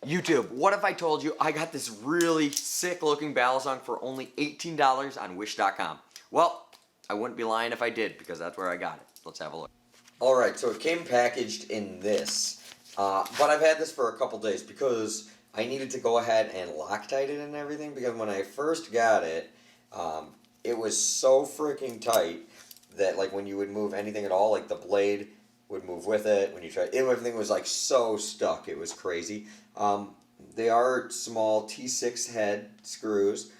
YouTube, what if I told you I got this really sick looking balisong for only $18 on Wish.com? Well, I wouldn't be lying if I did, because that's where I got it. Let's have a look. Alright, so it came packaged in this, but I've had this for a couple days because I needed to go ahead and Loctite it and everything, because when I first got it, it was so freaking tight that like when you would move anything at all, like the blade would move with it. When you try, everything was like so stuck. It was crazy. They are small T6 head screws.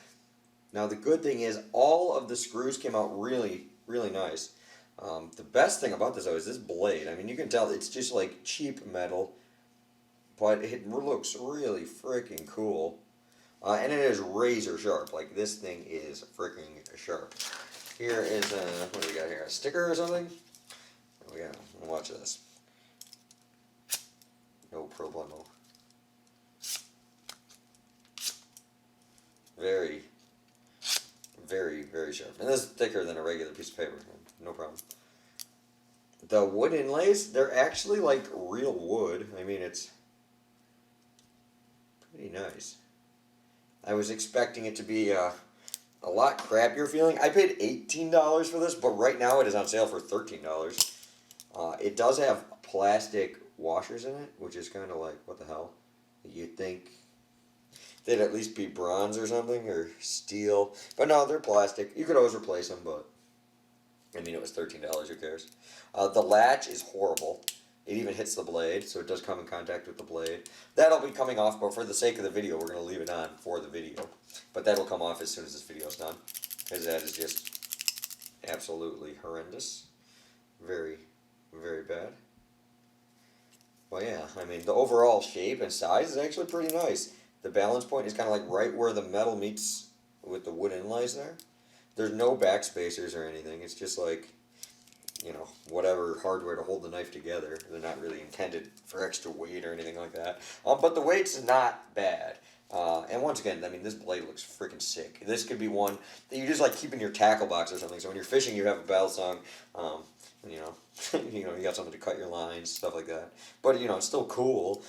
Now the good thing is all of the screws came out really, really nice. The best thing about this though is this blade. I mean, you can tell it's just like cheap metal, but it looks really freaking cool. And it is razor sharp. Like this thing is freaking sharp. Here is what do we got here? A sticker or something? Oh yeah, watch this. No problemo. Very, very, very sharp. And this is thicker than a regular piece of paper. No problem. The wood inlays, they're actually like real wood. I mean, it's pretty nice. I was expecting it to be a lot crappier feeling. I paid $18 for this, but right now it is on sale for $13. It does have plastic washers in it, which is kind of like, what the hell? You'd think they'd at least be bronze or something, or steel. But no, they're plastic. You could always replace them, but I mean, it was $13, who cares? The latch is horrible. It even hits the blade, so it does come in contact with the blade. That'll be coming off, but for the sake of the video, we're going to leave it on for the video. But that'll come off as soon as this video is done, because that is just absolutely horrendous. Very, very bad. Well, yeah, I mean, the overall shape and size is actually pretty nice. The balance point is kind of like right where the metal meets with the wood inlays there. There's no back spacers or anything. It's just like, you know, whatever hardware to hold the knife together. They're not really intended for extra weight or anything like that. But the weight's not bad. And once again, I mean, this blade looks freaking sick. This could be one that you just like keep in your tackle box or something. So when you're fishing, you have a balisong, you know, you got something to cut your lines, stuff like that. But you know, it's still cool.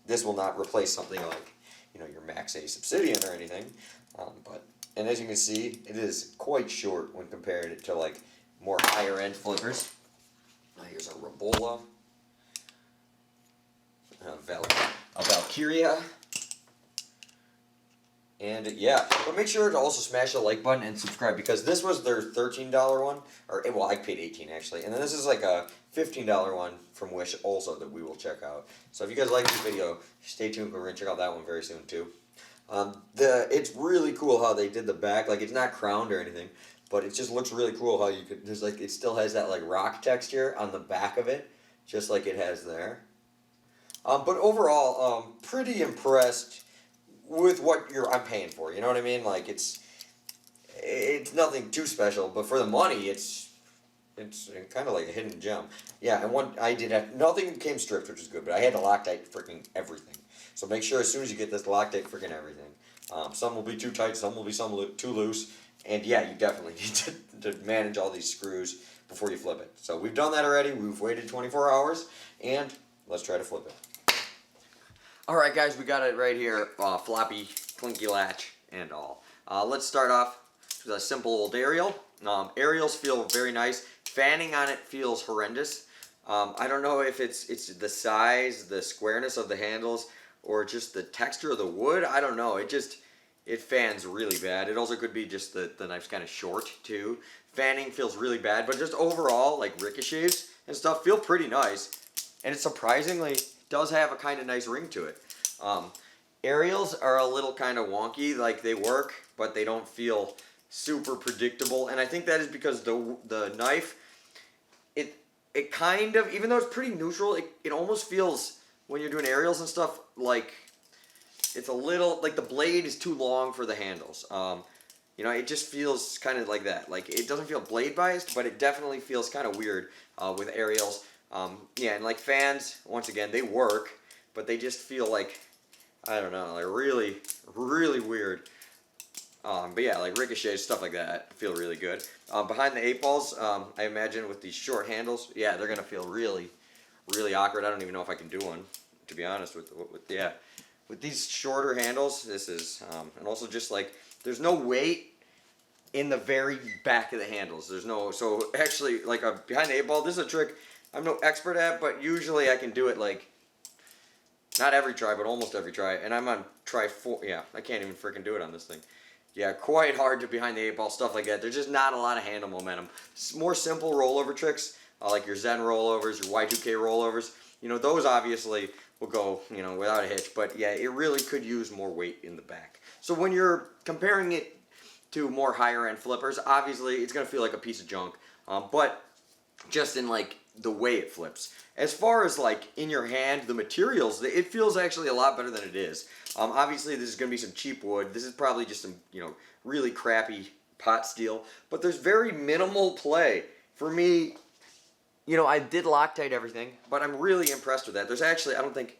This will not replace something like, you know, your Max A Obsidian or anything. And as you can see, it is quite short when compared to like more higher end flippers. Here's a Rabola, a Valkyria, and yeah, but make sure to also smash the like button and subscribe, because this was their $13 one, or well, I paid $18 actually, and then this is like a $15 one from Wish also that we will check out. So if you guys like this video, stay tuned, we're gonna check out that one very soon too. It's really cool how they did the back. Like, it's not crowned or anything, but it just looks really cool how you could, there's like, it still has that like rock texture on the back of it, just like it has there. But overall, pretty impressed with what I'm paying for, you know what I mean? Like, it's nothing too special, but for the money, it's kind of like a hidden gem. Yeah, and I did have, nothing came stripped, which is good, but I had to Loctite freaking everything. So make sure as soon as you get this, Loctite freaking everything. Some will be too tight, some will be too loose, and yeah, you definitely need to manage all these screws before you flip it. So we've done that already, we've waited 24 hours, and let's try to flip it. Alright guys, we got it right here, floppy, clinky latch, and all. Let's start off with a simple old aerial. Aerials feel very nice. Fanning on it feels horrendous. I don't know if it's the size, the squareness of the handles, or just the texture of the wood. I don't know. It fans really bad. It also could be just the knife's kind of short too. Fanning feels really bad, but just overall, like ricochets and stuff feel pretty nice. And it surprisingly does have a kind of nice ring to it. Aerials are a little kind of wonky, like they work, but they don't feel super predictable. And I think that is because the knife, it kind of, even though it's pretty neutral, it almost feels, when you're doing aerials and stuff, like it's a little, like the blade is too long for the handles. You know, it just feels kind of like that. Like, it doesn't feel blade biased, but it definitely feels kind of weird with aerials. Yeah, and like fans, once again, they work, but they just feel like, I don't know, like really, really weird. But yeah, like ricochets, stuff like that, feel really good. Behind the 8-balls, I imagine with these short handles, yeah, they're going to feel really, really awkward. I don't even know if I can do one, to be honest with yeah, with these shorter handles. This is and also just like there's no weight in the very back of the handles. There's no, so actually like a behind the eight ball. This is a trick I'm no expert at, but usually I can do it like not every try, but almost every try. And I'm on try 4. Yeah, I can't even freaking do it on this thing. Yeah, quite hard to behind the eight ball, stuff like that. There's just not a lot of handle momentum. More simple rollover tricks, like your Zen rollovers, your Y2K rollovers. You know, those obviously will go, you know, without a hitch. But yeah, it really could use more weight in the back. So when you're comparing it to more higher end flippers, obviously it's going to feel like a piece of junk. But just in like the way it flips. As far as like in your hand, the materials, it feels actually a lot better than it is. Obviously this is going to be some cheap wood. This is probably just some, you know, really crappy pot steel, but there's very minimal play. For me, you know, I did Loctite everything, but I'm really impressed with that. There's actually, I don't think,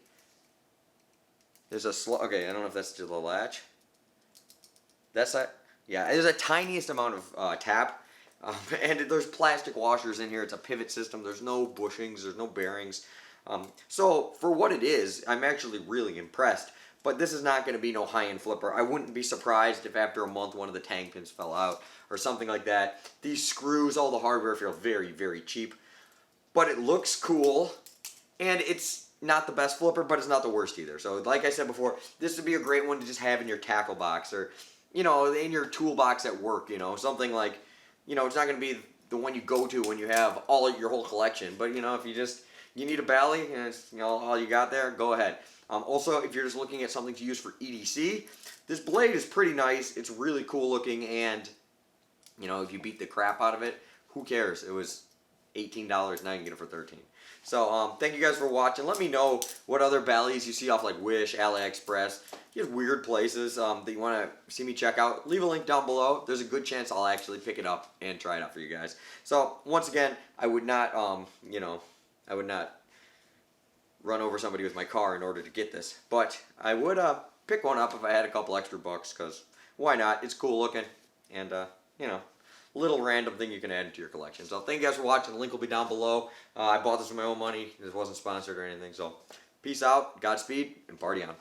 there's a, okay, I don't know if that's still a latch. That's that, yeah, there's a tiniest amount of tap. And there's plastic washers in here. It's a pivot system. There's no bushings. There's no bearings. So for what it is, I'm actually really impressed. But this is not going to be no high-end flipper. I wouldn't be surprised if after a month one of the tang pins fell out or something like that. These screws, all the hardware feel very, very cheap. But it looks cool. And it's not the best flipper, but it's not the worst either. So like I said before, this would be a great one to just have in your tackle box or, you know, in your toolbox at work, you know, something like, you know, it's not going to be the one you go to when you have your whole collection. But, you know, if you need a bally and it's, you know, all you got there, go ahead. Also, if you're just looking at something to use for EDC, this blade is pretty nice. It's really cool looking. And, you know, if you beat the crap out of it, who cares? It was $18. Now you can get it for $13. So, thank you guys for watching. Let me know what other ballies you see off like Wish, AliExpress, just weird places that you want to see me check out. Leave a link down below. There's a good chance I'll actually pick it up and try it out for you guys. So, once again, I would not, you know, I would not run over somebody with my car in order to get this. But I would pick one up if I had a couple extra bucks, because why not? It's cool looking. And, you know, little random thing you can add into your collection. So thank you guys for watching. The link will be down below. I bought this with my own money. This wasn't sponsored or anything. So peace out, Godspeed, and party on.